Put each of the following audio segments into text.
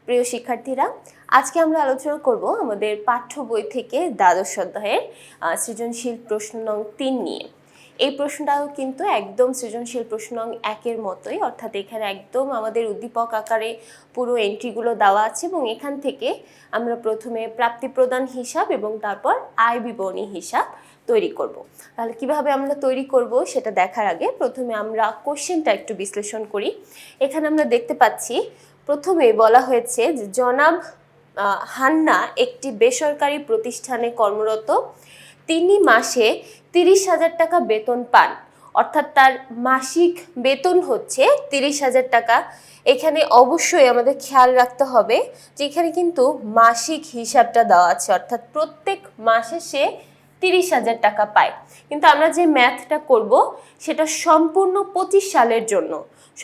প্রিয় শিক্ষার্থীরা, আজকে আমরা আলোচনা করব আমাদের পাঠ্য বই থেকে দ্বাদশ অধ্যায়ের সৃজনশীল প্রশ্ন নং 3 নিয়ে। এই প্রশ্নটাও কিন্তু একদম সৃজনশীল প্রশ্ন নং 1 এর মতোই, অর্থাৎ এখানে একদম আমাদের উদ্দীপক আকারে পুরো এন্ট্রিগুলো দেওয়া আছে এবং এখান থেকে আমরা প্রথমে প্রাপ্তি প্রদান হিসাব এবং তারপর আয় বিবরণী হিসাব তৈরি করব। তাহলে কিভাবে আমরা তৈরি করব সেটা দেখার আগে প্রথমে আমরা কোশ্চেনটা একটু বিশ্লেষণ করি। এখানে আমরা দেখতে পাচ্ছি প্রথমে বলা হয়েছে যে জনাব হান্না একটি বেসরকারি প্রতিষ্ঠানে কর্মরত। তিনি মাসে 30,000 টাকা বেতন পান, অর্থাৎ তার মাসিক বেতন হচ্ছে 30,000 টাকা। এখানে অবশ্যই আমাদের খেয়াল রাখতে হবে যে এখানে কিন্তু মাসিক হিসাবটা দেওয়া আছে, অর্থাৎ প্রত্যেক মাসে সে 30,000 টাকা পায়। কিন্তু আমরা যে ম্যাথটা করব সেটা সম্পূর্ণ 25 সালের জন্য।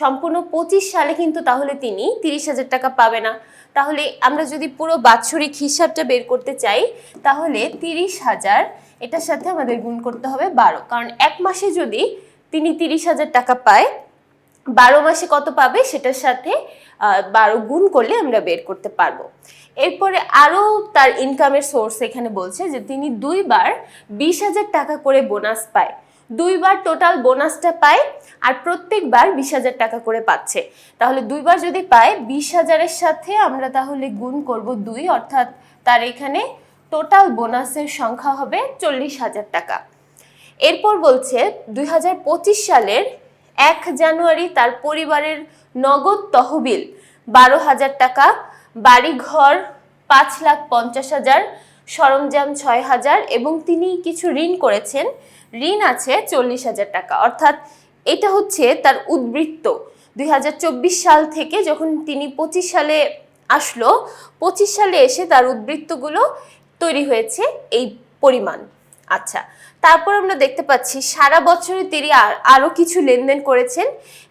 সম্পূর্ণ 25 সালে কিন্তু তাহলে তিনি 30,000 টাকা পাবে না। তাহলে আমরা যদি পুরো বাৎসরিক হিসাবটা বের করতে চাই তাহলে 30,000 এটার সাথে আমাদের গুণ করতে হবে 12, কারণ এক মাসে যদি তিনি 30,000 টাকা পায় 12 মাসে কত পাবে সেটার সাথে 12 গুণ করলে আমরা বের করতে পারবো। এরপরে আরও তার ইনকামের সোর্স এখানে বলছে যে তিনি 2 বার 20,000 টাকা করে বোনাস পায়। 2 বার টোটাল বোনাসটা পায় আর প্রত্যেকবার 20,000 টাকা করে পাচ্ছে। তাহলে 2 বার যদি পায় 20,000-এর সাথে আমরা তাহলে গুণ করব 2, অর্থাৎ তার এখানে টোটাল বোনাসের সংখ্যা হবে 40,000 টাকা। এরপর বলছে 2025 সালের 1 জানুয়ারি তার পরিবারের নগদ তহবিল 12,000 টাকা, বাড়িঘর 5,50,000, সরঞ্জাম 6,000 এবং তিনি কিছু ঋণ করেছেন। ঋণ আছে 40,000 টাকা, অর্থাৎ এটা হচ্ছে তার উদ্বৃত্ত। 2024 সাল থেকে যখন তিনি 25 সালে আসলো, 25 সালে এসে তার উদ্বৃত্তগুলো তৈরি হয়েছে এই পরিমাণ। আচ্ছা, তারপর আমরা দেখতে পাচ্ছি সারা বছরে তিনি আরও কিছু লেনদেন করেছেন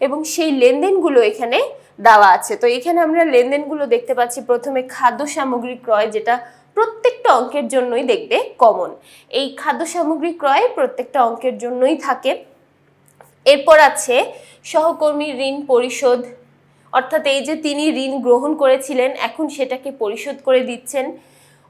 এবং সেই লেনদেনগুলো এখানে দেওয়া আছে। তো এখানে আমরা লেনদেনগুলো দেখতে পাচ্ছি প্রথমে খাদ্য সামগ্রী ক্রয়, যেটা প্রত্যেকটা অঙ্কের জন্যই দেখবে কমন। এই খাদ্য সামগ্রী ক্রয় প্রত্যেকটা অঙ্কের জন্যই থাকে। এরপর আছে সহকর্মীর ঋণ পরিশোধ, অর্থাৎ এই যে তিনি ঋণ গ্রহণ করেছিলেন এখন সেটাকে পরিশোধ করে দিচ্ছেন।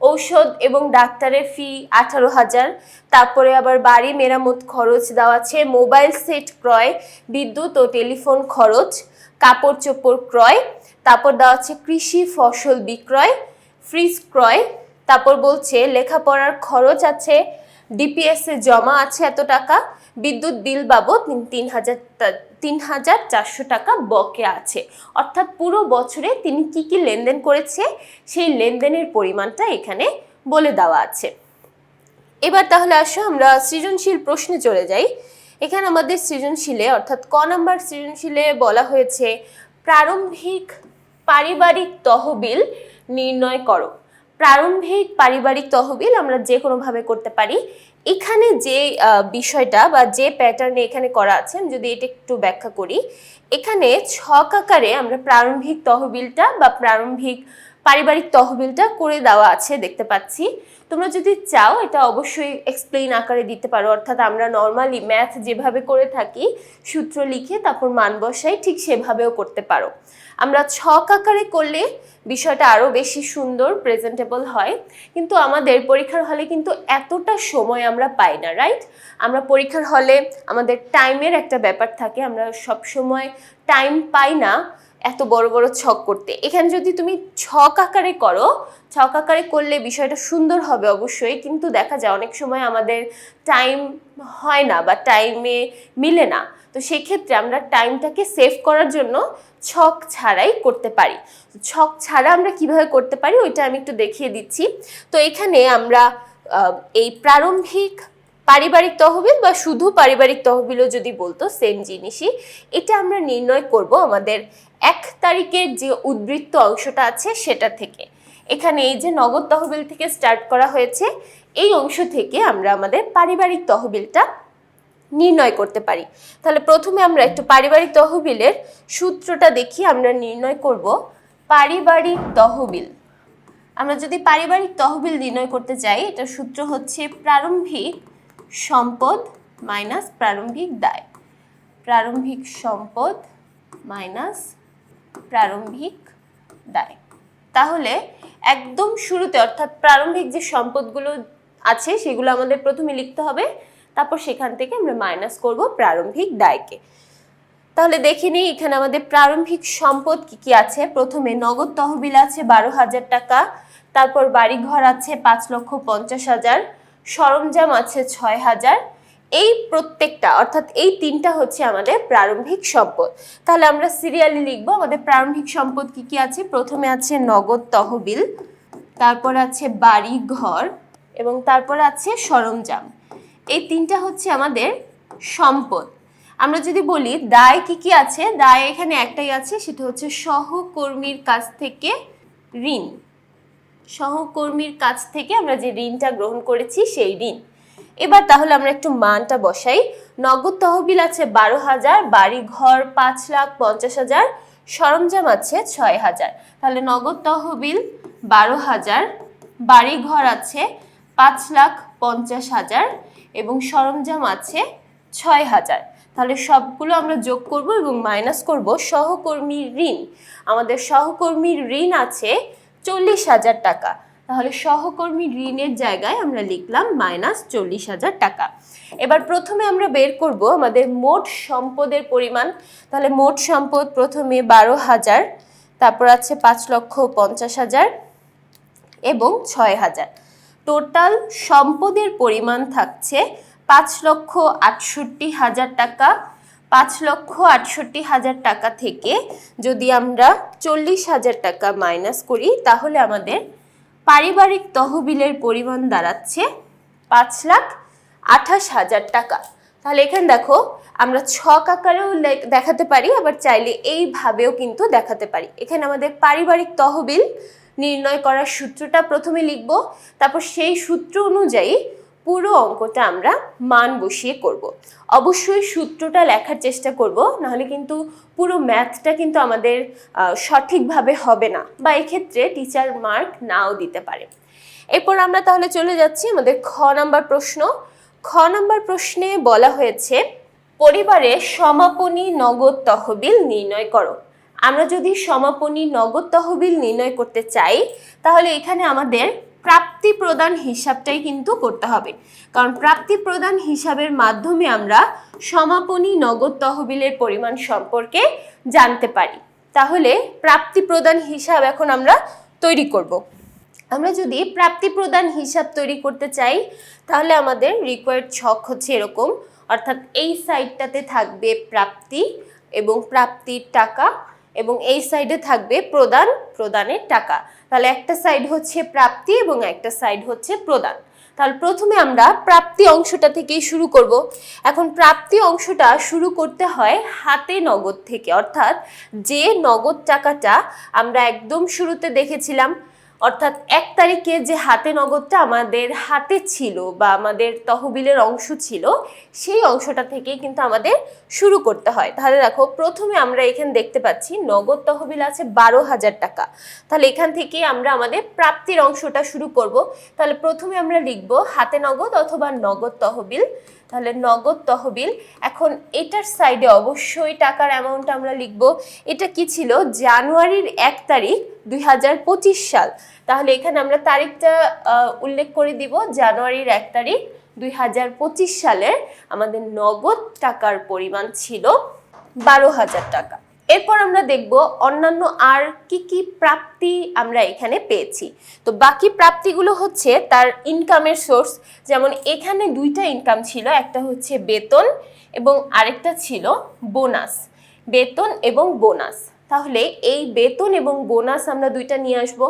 ঔষধ এবং ডাক্তারের ফি 18,000, তারপরে আবার বাড়ি মেরামত খরচ দেওয়া আছে, মোবাইল সেট ক্রয়, বিদ্যুৎ ও টেলিফোন খরচ, কাপড় চোপড় ক্রয়, তারপর দেওয়া আছে কৃষি ফসল বিক্রয়, ফ্রিজ ক্রয়, তারপর বলছে লেখাপড়ার খরচ আছে, ডিপিএসে জমা আছে এত টাকা, বিদ্যুৎ বিল বাবদ 3,400 টাকা বকেয়া আছে। অর্থাৎ পুরো বছরে তিনি কি কি লেনদেন করেছে সেই লেনদেনের পরিমাণটা এখানে বলে দেওয়া আছে। এবার তাহলে আসো আমরা সৃজনশীল প্রশ্নে চলে যাই। এখানে আমাদের সৃজনশীলে অর্থাৎ ক নাম্বার সৃজনশীলে বলা হয়েছে প্রারম্ভিক পারিবারিক তহবিল নির্ণয় করো। প্রারম্ভিক পারিবারিক তহবিল আমরা যে কোনোভাবে করতে পারি। এখানে যে বিষয়টা বা যে প্যাটার্নে এখানে করা আছে, যদি এটা একটু ব্যাখ্যা করি, এখানে ছক আকারে আমরা প্রারম্ভিক তহবিলটা বা প্রারম্ভিক পারিবারিক তহবিলটা করে দেওয়া আছে দেখতে পাচ্ছি। তোমরা যদি চাও এটা অবশ্যই এক্সপ্লেইন আকারে দিতে পারো, অর্থাৎ আমরা নর্মালি ম্যাথ যেভাবে করে থাকি সূত্র লিখে তারপর মান বসাই, ঠিক সেভাবেও করতে পারো। আমরা ছক আকারে করলে বিষয়টা আরও বেশি সুন্দর প্রেজেন্টেবল হয়, কিন্তু আমাদের পরীক্ষার হলে কিন্তু এতটা সময় আমরা পাই না, রাইট? আমরা পরীক্ষার হলে আমাদের টাইমের একটা ব্যাপার থাকে, আমরা সব সময় টাইম পাই না এত বড় বড় ছক করতে। এখানে যদি তুমি ছক আকারে করো, ছক আকারে করলে বিষয়টা সুন্দর হবে অবশ্যই, কিন্তু দেখা যায় অনেক সময় আমাদের টাইম হয় না বা টাইমে মিলে না। তো সেক্ষেত্রে আমরা টাইমটাকে সেভ করার জন্য ছক ছাড়াই করতে পারি। ছক ছাড়া আমরা কিভাবে করতে পারি ওইটা আমি একটু দেখিয়ে দিচ্ছি। তো এখানে আমরা এই প্রারম্ভিক পারিবারিক তহবিল বা শুধু পারিবারিক তহবিলও যদি বলতো সেম জিনিসই, এটা আমরা নির্ণয় করব আমাদের 1 তারিখের যে উদ্বৃত্ত অংশটা আছে সেটা থেকে। এখানে এই যে নগদ তহবিল থেকে স্টার্ট করা হয়েছে, এই অংশ থেকে আমরা আমাদের পারিবারিক তহবিলটা নির্ণয় করতে পারি। তাহলে প্রথমে আমরা একটু পারিবারিক তহবিলের সূত্রটা দেখি। আমরা নির্ণয় করব পারিবারিক তহবিল। আমরা যদি পারিবারিক তহবিল নির্ণয় করতে চাই, এটার সূত্র হচ্ছে প্রারম্ভিক সম্পদ মাইনাস প্রারম্ভিক দায়। প্রারম্ভিক সম্পদ মাইনাস প্রারম্ভিক দায়। তাহলে একদম শুরুতে অর্থাৎ প্রারম্ভিক যে সম্পদগুলো আছে সেগুলো আমাদের প্রথমে লিখতে হবে, তারপর সেখান থেকে আমরা মাইনাস করব প্রারম্ভিক দায়কে। তাহলে দেখে নিই এখানে আমাদের প্রারম্ভিক সম্পদ কি কি আছে। প্রথমে নগদ তহবিল আছে 12,000 টাকা, তারপর বাড়িঘর আছে 5,50,000, সরঞ্জাম আছে 6,000। এই প্রত্যেকটা অর্থাৎ এই তিনটা হচ্ছে আমাদের প্রারম্ভিক সম্পদ। তাহলে আমরা সিরিয়ালি লিখবো আমাদের প্রারম্ভিক সম্পদ কি কি আছে। প্রথমে আছে নগদ তহবিল, তারপর আছে বাড়ি ঘর এবং তারপর আছে সরঞ্জাম। এই তিনটা হচ্ছে আমাদের সম্পদ। আমরা যদি বলি দায় কি কি আছে, দায় এখানে একটাই আছে, সেটা হচ্ছে সহকর্মীর কাছ থেকে ঋণ। সহকর্মীর কাছ থেকে আমরা যে ঋণটা গ্রহণ করেছি সেই ঋণ। এবার তাহলে আমরা একটু মানটা বসাই। নগদ তহবিল আছে 12,000, বাড়ি ঘর 5,50,000, সরঞ্জাম আছে 6,000। তাহলে নগদ তহবিল 12,000, বাড়ি ঘর আছে 5,50,000 এবং সরঞ্জাম আছে 6,000। তাহলে সবগুলো আমরা যোগ করব এবং মাইনাস করব সহকর্মীর ঋণ। আমাদের সহকর্মীর ঋণ আছে 40,000 টাকা। তাহলে সহকর্মী ঋণের জায়গায় আমরা লিখলাম -40,000 টাকা। এবার প্রথমে আমরা বের করব আমাদের মোট সম্পদের পরিমাণ। তাহলে মোট সম্পদ প্রথমে 12,000, তারপর আছে 5,50,000 এবং 6,000। টোটাল সম্পদের পরিমাণ থাকছে 5,68,000 টাকা। 5,68,000 টাকা থেকে যদি আমরা 40,000 টাকা মাইনাস করি তাহলে আমাদের পারিবারিক তহবিলের পরিমাণ দাঁড়াচ্ছে 5,28,000 টাকা। তাহলে এখানে দেখো আমরা ছক আকারেও দেখাতে পারি, আবার চাইলে এইভাবেও কিন্তু দেখাতে পারি। এখানে আমাদের পারিবারিক তহবিল নির্ণয় করার সূত্রটা প্রথমে লিখব, তারপর সেই সূত্র অনুযায়ী পুরো অঙ্কটা আমরা মান বসিয়ে করব। অবশ্যই সূত্রটা লেখার চেষ্টা করব, নাহলে কিন্তু পুরো ম্যাথটা কিন্তু আমাদের সঠিকভাবে হবে না, বা এক্ষেত্রে টিচার মার্ক নাও দিতে পারে। এরপর আমরা তাহলে চলে যাচ্ছি আমাদের খ নাম্বার প্রশ্ন। খ নাম্বার প্রশ্নে বলা হয়েছে পরিবারে সমাপনী নগদ তহবিল নির্ণয় করো। আমরা যদি সমাপনী নগদ তহবিল নির্ণয় করতে চাই তাহলে এখানে আমাদের প্রাপ্তি প্রদান হিসাবটাই কিন্তু করতে হবে, কারণ প্রাপ্তি প্রদান হিসাবের মাধ্যমে আমরা সমাপনী নগদ তহবিলের পরিমাণ সম্পর্কে জানতে পারি। তাহলে প্রাপ্তি প্রদান হিসাব এখন আমরা তৈরি করব। আমরা যদি প্রাপ্তি প্রদান হিসাব তৈরি করতে চাই তাহলে আমাদের রিকোয়ার্ড ছক হচ্ছে এরকম, অর্থাৎ এই সাইডটাতে থাকবে প্রাপ্তি এবং প্রাপ্তির টাকা, এবং এই সাইডে থাকবে প্রদানের টাকা। তাহলে একটা সাইড হচ্ছে প্রাপ্তি এবং একটা সাইড হচ্ছে প্রদান। তাহলে প্রথমে আমরা প্রাপ্তি অংশটা থেকেই শুরু করব। এখন প্রাপ্তি অংশটা শুরু করতে হয় হাতে নগদ থেকে, অর্থাৎ যে নগদ টাকাটা আমরা একদম শুরুতে দেখেছিলাম, অর্থাৎ 1 তারিখে যে হাতে নগদটা আমাদের হাতে ছিল বা আমাদের তহবিলের অংশ ছিল, সেই অংশটা থেকেই কিন্তু আমাদের শুরু করতে হয়। তাহলে দেখো প্রথমে আমরা এখানে দেখতে পাচ্ছি নগদ তহবিল আছে 12,000 টাকা। তাহলে এখান থেকে আমরা আমাদের প্রাপ্তির অংশটা শুরু করব। তাহলে প্রথমে আমরা লিখব হাতে নগদ অথবা নগদ তহবিল। তাহলে নগদ তহবিল, এখন এটার সাইডে অবশ্যই টাকার অ্যামাউন্ট আমরা লিখব। এটা কি ছিল? জানুয়ারির 1 তারিখ 2025 সাল। তাহলে এখানে আমরা তারিখটা উল্লেখ করে দিব, জানুয়ারির 1 তারিখ 2025 সালের আমাদের নগদ টাকার পরিমাণ ছিল 12,000 টাকা। এরপর আমরা দেখব অন্যান্য আর কি কি প্রাপ্তি আমরা এখানে পেয়েছি। তো বাকি প্রাপ্তিগুলো হচ্ছে তার ইনকামের সোর্স। যেমন এখানে 2টা ইনকাম ছিল, একটা হচ্ছে বেতন এবং আরেকটা ছিল বোনাস। বেতন এবং বোনাস। তাহলে এই বেতন এবং বোনাস আমরা 2টা নিয়ে আসব।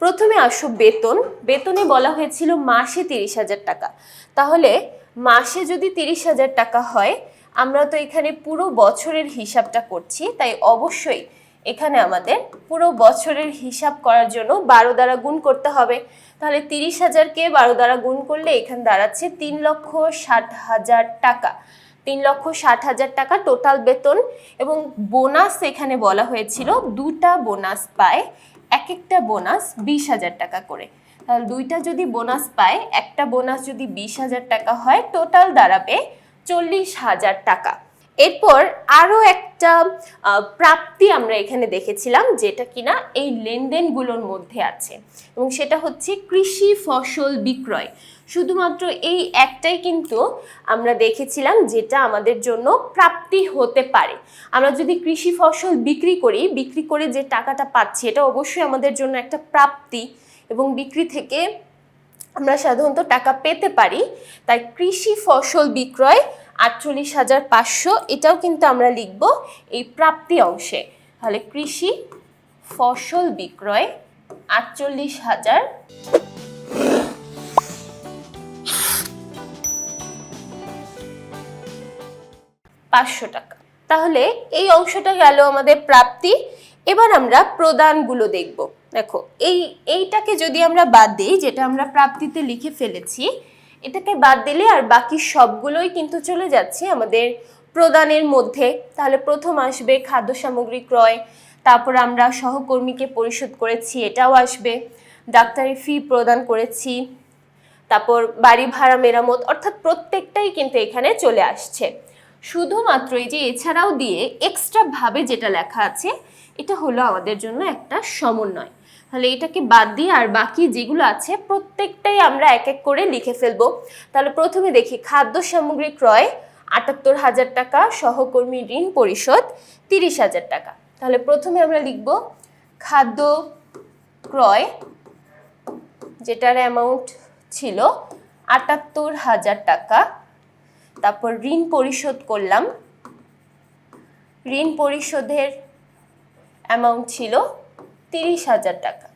প্রথমে আসো বেতন। বেতনে বলা হয়েছিল মাসে 30,000 টাকা। তাহলে মাসে যদি 30,000 টাকা হয়, আমরা তো এখানে পুরো বছরের হিসাবটা করছি, তাই অবশ্যই এখানে আমাদের পুরো বছরের হিসাব করার জন্য 12 দ্বারা গুণ করতে হবে। তাহলে 30,000কে 12 দ্বারা গুণ করলে এখানে দাঁড়াচ্ছে 3,60,000 টাকা। 3,60,000 টাকা টোটাল বেতন। এবং বোনাস এখানে বলা হয়েছিল 2টা বোনাস পায়, এক একটা বোনাস 20,000 টাকা করে। তাহলে 2টা যদি বোনাস পায়, একটা বোনাস যদি 20,000 টাকা হয়, টোটাল দাঁড়াবে 40,000 টাকা। এরপর আরো একটা প্রাপ্তি আমরা এখানে দেখেছিলাম, যেটা কিনা এই লেনদেনগুলোর মধ্যে আছে, এবং সেটা হচ্ছে কৃষি ফসল বিক্রয়। শুধুমাত্র এই একটাই কিন্তু আমরা দেখেছিলাম যেটা আমাদের জন্য প্রাপ্তি হতে পারে। আমরা যদি কৃষি ফসল বিক্রি করি, বিক্রি করে যে টাকাটা পাচ্ছি এটা অবশ্যই আমাদের জন্য একটা প্রাপ্তি, এবং বিক্রি থেকে আমরা সাধারণত টাকা পেতে পারি। তাই কৃষি ফসল বিক্রয় 48,500, এটাও কিন্তু আমরা লিখব এই প্রাপ্তি অংশে। তাহলে কৃষি ফসল বিক্রয় 48,500 টাকা। তাহলে এই অংশটা গেল আমাদের প্রাপ্তি। এবার আমরা প্রদানগুলো দেখব। দেখো এইটাকে যদি আমরা বাদ দিই, যেটা আমরা প্রাপ্তিতে লিখে ফেলেছি, এটাকে বাদ দিলে আর বাকি সবগুলোই কিন্তু চলে যাচ্ছে আমাদের প্রদানের মধ্যে। তাহলে প্রথম আসবে খাদ্য সামগ্রী ক্রয়, তারপর আমরা সহকর্মীকে পরিশোধ করেছি, এটাও আসবে। ডাক্তারি ফি প্রদান করেছি, তারপর বাড়ি ভাড়া মেরামত, অর্থাৎ প্রত্যেকটাই কিন্তু এখানে চলে আসছে। শুধুমাত্র এই যে এছাড়াও দিয়ে এক্সট্রা ভাবে যেটা লেখা আছে, এটা হলো আমাদের জন্য একটা সমন্বয়। তাহলে এটাকে বাদ দিয়ে আর বাকি যেগুলো আছে প্রত্যেকটাই আমরা এক এক করে লিখে ফেলবো। তাহলে প্রথমে দেখি খাদ্য সামগ্রী ক্রয় 78,000 টাকা, সহকর্মী ঋণ পরিশোধ 30,000 টাকা। তাহলে প্রথমে আমরা লিখব খাদ্য ক্রয়, যেটার অ্যামাউন্ট ছিল 78,000 টাকা। তারপর ঋণ পরিশোধ করলাম, ঋণ পরিশোধের অ্যামাউন্ট ছিল 30,000 টাকা।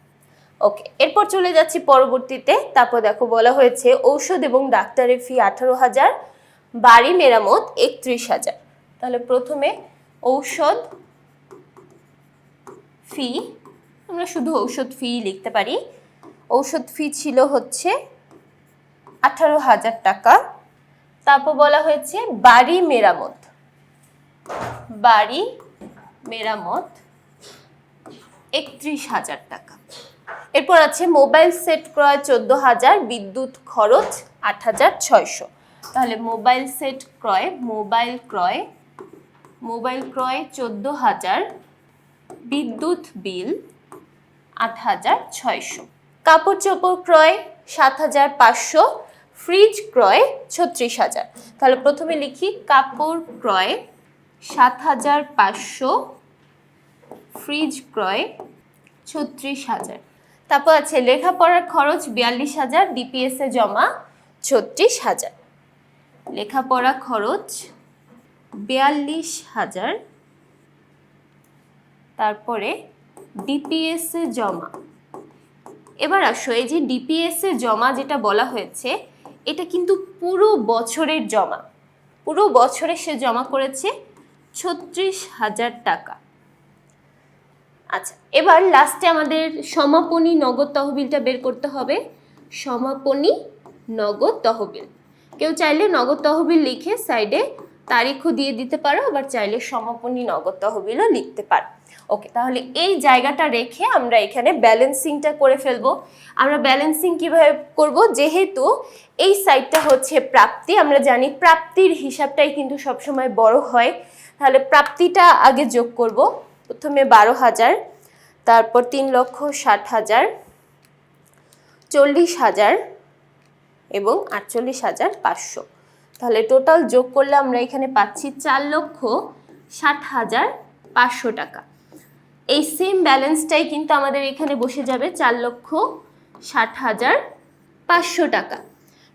ওকে, এরপর চলে যাচ্ছি পরবর্তীতে। তারপর দেখো বলা হয়েছে ঔষধ এবং ডাক্তারের ফি 18,000, বাড়ি মেরামত 31,000। তাহলে প্রথমে ঔষধ ফি, আমরা শুধু ঔষধ ফি লিখতে পারি। ঔষধ ফি ছিল হচ্ছে 18,000 টাকা। তারপর বলা হয়েছে বাড়ি মেরামত, বাড়ি মেরামত 31,000 টাকা। এরপর আছে মোবাইল সেট ক্রয় 14,000, বিদ্যুৎ খরচ 8,600। তাহলে মোবাইল সেট ক্রয়, মোবাইল ক্রয় 14,000, বিদ্যুৎ বিল 8,600। কাপড় চোপড় ক্রয় 7,500, ফ্রিজ ক্রয় 36,000। তাহলে প্রথমে লিখি কাপড় ক্রয় 7,500, ফ্রিজ ক্রয় 36,000। তারপর আছে লেখাপড়ার খরচ 42,000, ডিপিএস এ জমা 36,000। লেখাপড়া খরচ 42,000, তারপরে ডিপিএস এ জমা। এবার আসো এই যে ডিপিএস এ জমা যেটা বলা হয়েছে, এটা কিন্তু পুরো বছরের জমা, পুরো বছরে সে জমা করেছে 36,000 টাকা। আচ্ছা, এবার লাস্টে আমাদের সমাপনী নগদ তহবিলটা বের করতে হবে। সমাপনী নগদ তহবিল, কেউ চাইলে নগদ তহবিল লিখে সাইডে তারিখও দিয়ে দিতে পারো, আবার চাইলে সমাপনী নগদ তহবিলও লিখতে পারো। ওকে, তাহলে এই জায়গাটা রেখে আমরা এখানে ব্যালেন্সিংটা করে ফেলবো। আমরা ব্যালেন্সিং কিভাবে করব, যেহেতু এই সাইডটা হচ্ছে প্রাপ্তি, আমরা জানি প্রাপ্তির হিসাবটাই কিন্তু সবসময় বড় হয়। তাহলে প্রাপ্তিটা আগে যোগ করব। প্রথমে 12,000, তারপর 3,60,000, 40,000 এবং 48,500। তাহলে টোটাল যোগ করলে আমরা এখানে পাচ্ছি 4,60,500 টাকা। এই সেম ব্যালেন্সটাই কিন্তু আমাদের এখানে বসে যাবে 4,60,500 টাকা।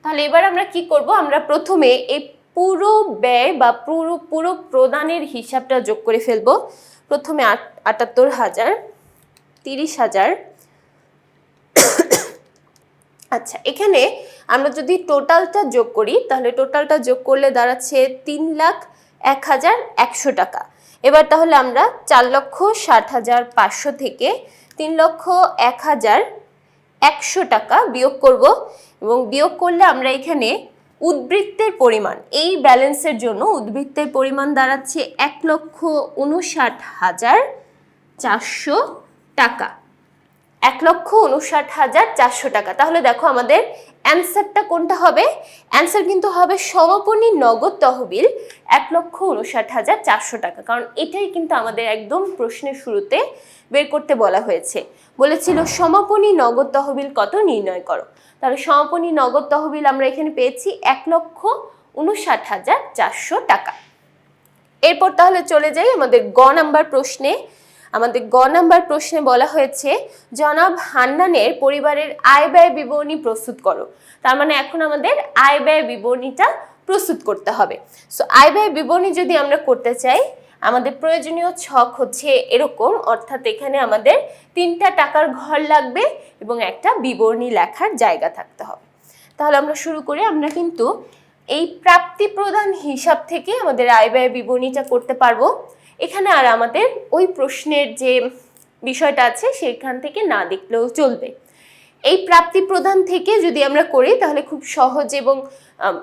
তাহলে এবার আমরা কি করব, আমরা প্রথমে এই পুরো ব্যয় বা পুরো প্রদানের হিসাবটা যোগ করে ফেলবো। প্রথমে 78,000, 30,000। আচ্ছা, এখানে আমরা যদি টোটালটা যোগ করি, তাহলে টোটালটা যোগ করলে দাঁড়াচ্ছে 3,01,100 টাকা। এবার তাহলে আমরা 4,60,500 থেকে 3,01,100 টাকা বিয়োগ করব, এবং বিয়োগ করলে আমরা এখানে উদ্বৃত্তের পরিমাণ, এই ব্যালেন্সের জন্য উদ্বৃত্তের পরিমাণ দাঁড়াচ্ছে 1,59,400 টাকা। 1,59,400 টাকা। তাহলে দেখো আমাদের অ্যান্সারটা কোনটা হবে? অ্যান্সার কিন্তু হবে সমাপনী নগদ তহবিল 1,59,400 টাকা, কারণ এটাই কিন্তু আমাদের একদম প্রশ্নের শুরুতে বের করতে বলা হয়েছে। বলেছিল সমাপনী নগদ তহবিল কত নির্ণয় করো। তাহলে সমাপনী নগদ তহবিল আমরা এখানে পেয়েছি 1,59,400 টাকা। এরপর তাহলে চলে যাই আমাদের গ নাম্বার প্রশ্নে। আমাদের গ নাম্বার প্রশ্নে বলা হয়েছে জনাব হান্নানের পরিবারের আয় ব্যয় বিবরণী প্রস্তুত করো। তার মানে এখন আমাদের আয় ব্যয় বিবরণীটা প্রস্তুত করতে হবে। সো আয় ব্যয় বিবরণী যদি আমরা করতে চাই, আমাদের প্রয়োজনীয় ছক হচ্ছে এরকম, অর্থাৎ এখানে আমাদের 3টা টাকার ঘর লাগবে এবং একটা বিবরণী লেখার জায়গা থাকতে হবে। তাহলে আমরা শুরু করি। আমরা কিন্তু এই প্রাপ্তি প্রদান হিসাব থেকে আমাদের আয় ব্যয় বিবরণীটা করতে পারবো। এখানে আর আমাদের ওই প্রশ্নের যে বিষয়টা আছে সেখান থেকে না দেখলেও চলবে। এই প্রাপ্তি প্রদান থেকে যদি আমরা করি তাহলে খুব সহজ এবং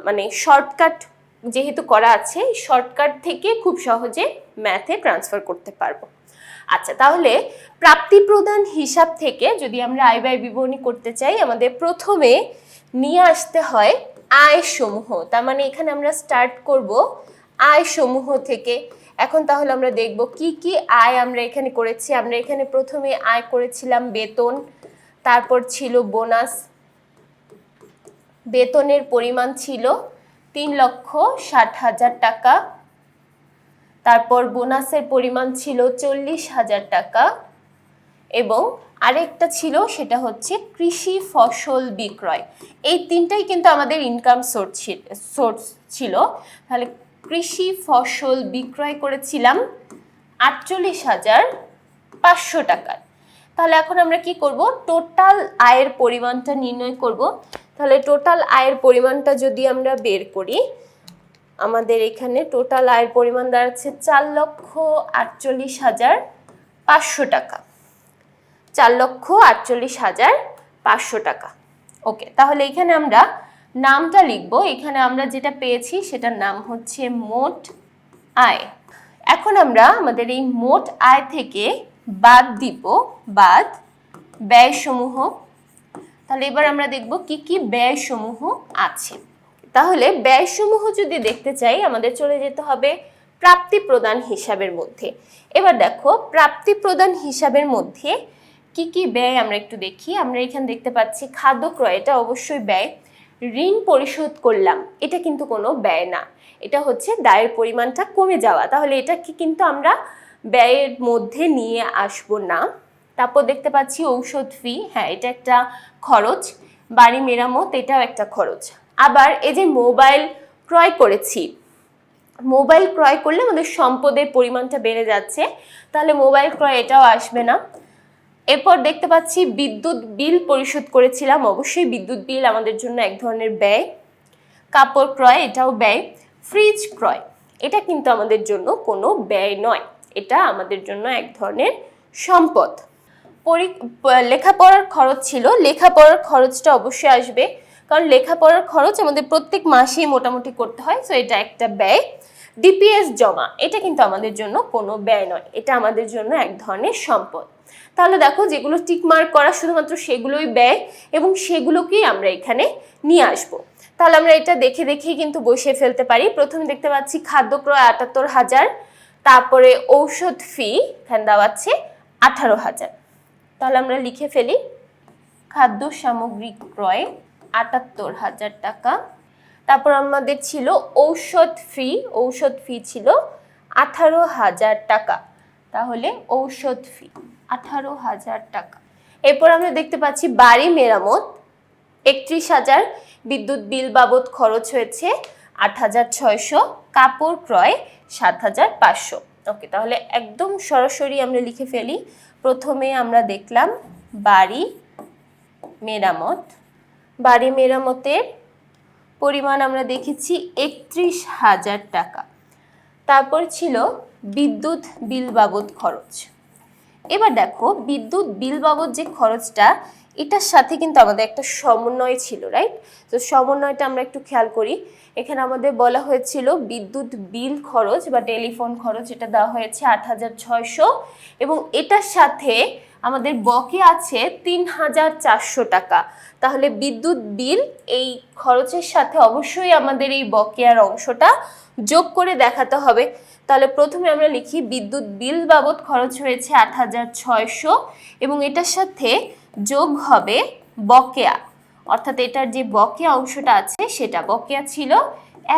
মানে শর্টকাট যেহেতু করা আছে, শর্টকাট থেকে খুব সহজে ম্যাথে ট্রান্সফার করতে পারবো। আচ্ছা, তাহলে প্রাপ্তি প্রদান হিসাব থেকে যদি আমরা আয় ব্যয় বিবরণী করতে চাই, আমাদের প্রথমে নিয়ে আসতে হয় আয় সমূহ। তার মানে এখানে আমরা স্টার্ট করব আয় সমূহ থেকে। এখন তাহলে আমরা দেখব কি কি আয় আমরা এখানে করেছি। আমরা এখানে প্রথমে আয় করেছিলাম বেতন, তারপর ছিল বোনাস। বেতনের পরিমাণ ছিল 3,60,000 টাকা। তারপর বোনাসের পরিমাণ ছিল 40,000 টাকা এবং আরেকটা ছিল সেটা হচ্ছে কৃষি ফসল বিক্রয়। এই তিনটাই কিন্তু আমাদের ইনকাম সোর্স ছিল। তাহলে কৃষি ফসল বিক্রয় করেছিলাম 48,500 টাকার। তাহলে এখন আমরা কি করব? টোটাল আয়ের পরিমাণটা নির্ণয় করব। তাহলে টোটাল আয়ের পরিমাণটা যদি আমরা বের করি, আমাদের এখানে টোটাল আয়ের পরিমাণ দাঁড়াচ্ছে 4,48,500 টাকা। 4,48,500 টাকা। ওকে, তাহলে এখানে আমরা নামটা লিখব। এখানে আমরা যেটা পেয়েছি সেটার নাম হচ্ছে মোট আয়। এখন আমরা আমাদের এই মোট আয় থেকে বাদ দিব বাদ ব্যয়সমূহ। তাহলে এবার আমরা দেখব কি কি ব্যয়সমূহ আছে। তাহলে ব্যয়সমূহ যদি দেখতে চাই, আমাদের চলে যেতে হবে প্রাপ্তি প্রদান হিসাবের মধ্যে। এবার দেখো প্রাপ্তি প্রদান হিসাবের মধ্যে কি কি ব্যয় আমরা একটু দেখি। আমরা এখানে দেখতে পাচ্ছি খাদ্য ক্রয়, এটা অবশ্যই ব্যয়। ঋণ পরিশোধ করলাম, এটা কিন্তু কোনো ব্যয় না, এটা হচ্ছে দায়ের পরিমাণটা কমে যাওয়া। তাহলে এটাকে কিন্তু আমরা ব্যয়ের মধ্যে নিয়ে আসব না। তারপর দেখতে পাচ্ছি ঔষধ ফি, হ্যাঁ এটা একটা খরচ। বাড়ি মেরামত, এটাও একটা খরচ। আবার এই যে মোবাইল ক্রয় করেছি, মোবাইল ক্রয় করলে আমাদের সম্পদের পরিমাণটা বেড়ে যাচ্ছে, তাহলে মোবাইল ক্রয় এটাও আসবে না। এরপর দেখতে পাচ্ছি বিদ্যুৎ বিল পরিশোধ করেছিলাম, অবশ্যই বিদ্যুৎ বিল আমাদের জন্য এক ধরনের ব্যয়। কাপড় ক্রয়, এটাও ব্যয়। ফ্রিজ ক্রয়, এটা কিন্তু আমাদের জন্য কোনো ব্যয় নয়, এটা আমাদের জন্য এক ধরনের সম্পদ। লেখাপড়ার খরচ ছিল, লেখাপড়ার খরচটা অবশ্যই আসবে, কারণ লেখাপড়ার খরচ আমাদের প্রত্যেক মাসেই মোটামুটি করতে হয়, সো এটা একটা ব্যয়। ডিপিএস জমা, এটা কিন্তু আমাদের জন্য কোনো ব্যয় নয়, এটা আমাদের জন্য এক ধরনের সম্পদ। তাহলে দেখো যেগুলো টিক মার্ক করা শুধুমাত্র সেগুলোই ব্যয় এবং সেগুলোকেই আমরা এখানে নিয়ে আসব। তাহলে আমরা এটা দেখে দেখেই কিন্তু বসিয়ে ফেলতে পারি। প্রথমে দেখতে পাচ্ছি খাদ্য ক্রয় 78,000, তারপরে ঔষধ ফি এখানে দেওয়া আছে 18,000। তাহলে আমরা লিখে ফেলি খাদ্য সামগ্রী ক্রয় 78,000 টাকা। তারপর আমাদের ছিল ঔষধ ফি ছিল 18,000 টাকা। তাহলে ঔষধ ফি 18,000 টাকা। এরপর আমরা দেখতে পাচ্ছি বাড়ি মেরামত 31,000, বিদ্যুৎ বিল বাবদ খরচ হয়েছে 8,600, কাপড় ক্রয় 7,500। ওকে, তাহলে একদম সরাসরি আমরা লিখে ফেলি। প্রথমে আমরা দেখলাম বাড়ি মেরামত, বাড়ি মেরামতের পরিমাণ আমরা দেখেছি 31,000 টাকা। তারপর ছিল বিদ্যুৎ বিল বাবদ খরচ। এবার দেখো বিদ্যুৎ বিল বাবদ যে খরচটা, এটার সাথে কিন্তু আমাদের একটা সমন্বয় ছিল, রাইট? তো সমন্বয়টা আমরা একটু খেয়াল করি। এখানে আমাদের বলা হয়েছিল বিদ্যুৎ বিল খরচ বা টেলিফোন খরচ, এটা দেওয়া হয়েছে 8,600 এবং এটার সাথে আমাদের বকে আছে ৩,৪০০ টাকা। তাহলে বিদ্যুৎ বিল এই খরচের সাথে অবশ্যই আমাদের এই বকেয়ার অংশটা যোগ করে দেখাতে হবে। তাহলে প্রথমে আমরা লিখি বিদ্যুৎ বিল বাবদ খরচ হয়েছে ৮,৬০০ এবং এটার সাথে যোগ হবে বকেয়া, অর্থাৎ এটার যে বকেয়া অংশটা আছে সেটা বকেয়া ছিল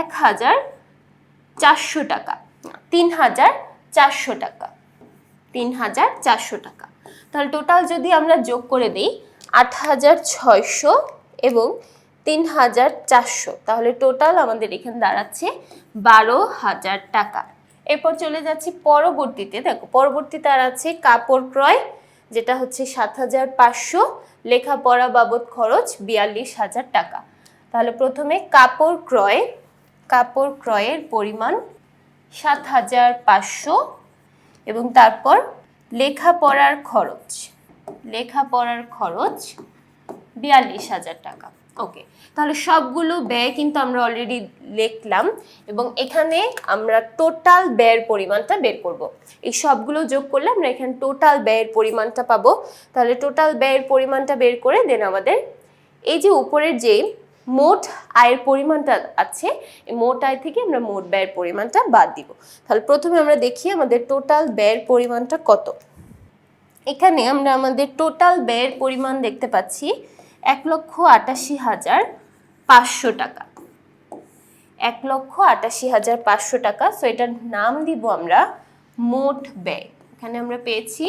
১,৪০০ টাকা, ৩,৪০০ টাকা, ৩,৪০০ টাকা। তাহলে টোটাল যদি আমরা যোগ করে দিই ৮,৬০০ এবং ৩,৪০০, তাহলে টোটাল আমাদের এখানে দাঁড়াচ্ছে ১২,০০০ টাকা। এরপর চলে যাচ্ছি পরবর্তীতে। দেখো পরবর্তীতে আর আছে কাপড় ক্রয়, যেটা হচ্ছে ৭,৫০০, লেখাপড়া বাবদ খরচ ৪২,০০০ টাকা। তাহলে প্রথমে কাপড় ক্রয়ের পরিমাণ ৭,৫০০ এবং তারপর লেখাপড়ার খরচ ৪২,০০০ টাকা। ওকে, তাহলে সবগুলো ব্যয় কিন্তু আমরা অলরেডি লিখলাম এবং এখানে আমরা টোটাল ব্যয়ের পরিমাণটা বের করব। এই সবগুলো যোগ করলে আমরা এখানে টোটাল ব্যয়ের পরিমাণটা পাবো। তাহলে টোটাল ব্যয়ের পরিমাণটা বের করে দেন আমাদের এই যে উপরের যে মোট আয়ের পরিমাণটা আছে, এই মোট আয় থেকে আমরা মোট ব্যয়ের পরিমাণটা বাদ দিব। তাহলে প্রথমে আমরা দেখি আমাদের টোটাল ব্যয়ের পরিমাণটা কত। এখানে আমরা আমাদের টোটাল ব্যয়ের পরিমাণ দেখতে পাচ্ছি ১,৮৮,৫০০ টাকা, ১,৮৮,৫০০ টাকা। সো এটার নাম দিব আমরা মোট ব্যয়। এখানে আমরা পেয়েছি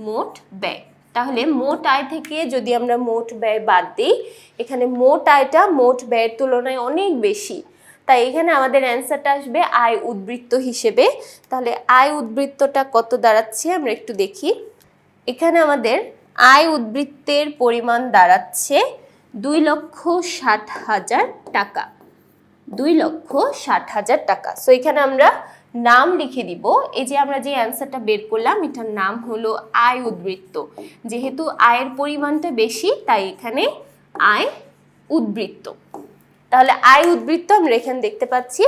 মোট ব্যয়। তাহলে মোট আয় থেকে যদি আমরা মোট ব্যয় বাদ দিই, এখানে মোট আয়টা মোট ব্যয়ের তুলনায় অনেক বেশি, তাই এখানে আমাদের অ্যান্সারটা আসবে আয় উদ্বৃত্ত হিসেবে। তাহলে আয় উদ্বৃত্তটা কত দাঁড়াচ্ছে আমরা একটু দেখি। এখানে আমাদের আয় উদ্বৃত্তের পরিমাণ দাঁড়াচ্ছে 2,60,000 টাকা, 2,60,000 টাকা। সো এখানে আমরা নাম লিখে দিব, এই যে আমরা যে অ্যান্সারটা বের করলাম এটার নাম হলো আয় উদ্বৃত্ত। যেহেতু আয়ের পরিমাণটা বেশি তাই এখানে আয় উদ্বৃত্ত। তাহলে আয় উদ্বৃত্ত আমরা এখানে দেখতে পাচ্ছি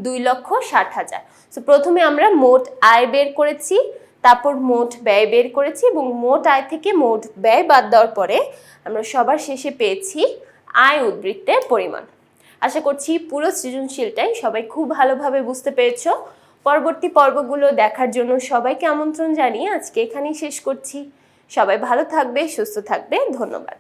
2,60,000। সো প্রথমে আমরা মোট আয় বের করেছি, তারপর মোট ব্যয় বের করেছি এবং মোট আয় থেকে মোট ব্যয় বাদ দেওয়ার পরে আমরা সবার শেষে পেয়েছি আয় উদ্বৃত্তের পরিমাণ। আশা করছি পুরো সৃজনশীলটাই সবাই খুব ভালোভাবে বুঝতে পেরেছো। পরবর্তী পর্বগুলো দেখার জন্য সবাইকে আমন্ত্রণ জানিয়ে আজকে এখানেই শেষ করছি। সবাই ভালো থাকবে, সুস্থ থাকবে, ধন্যবাদ।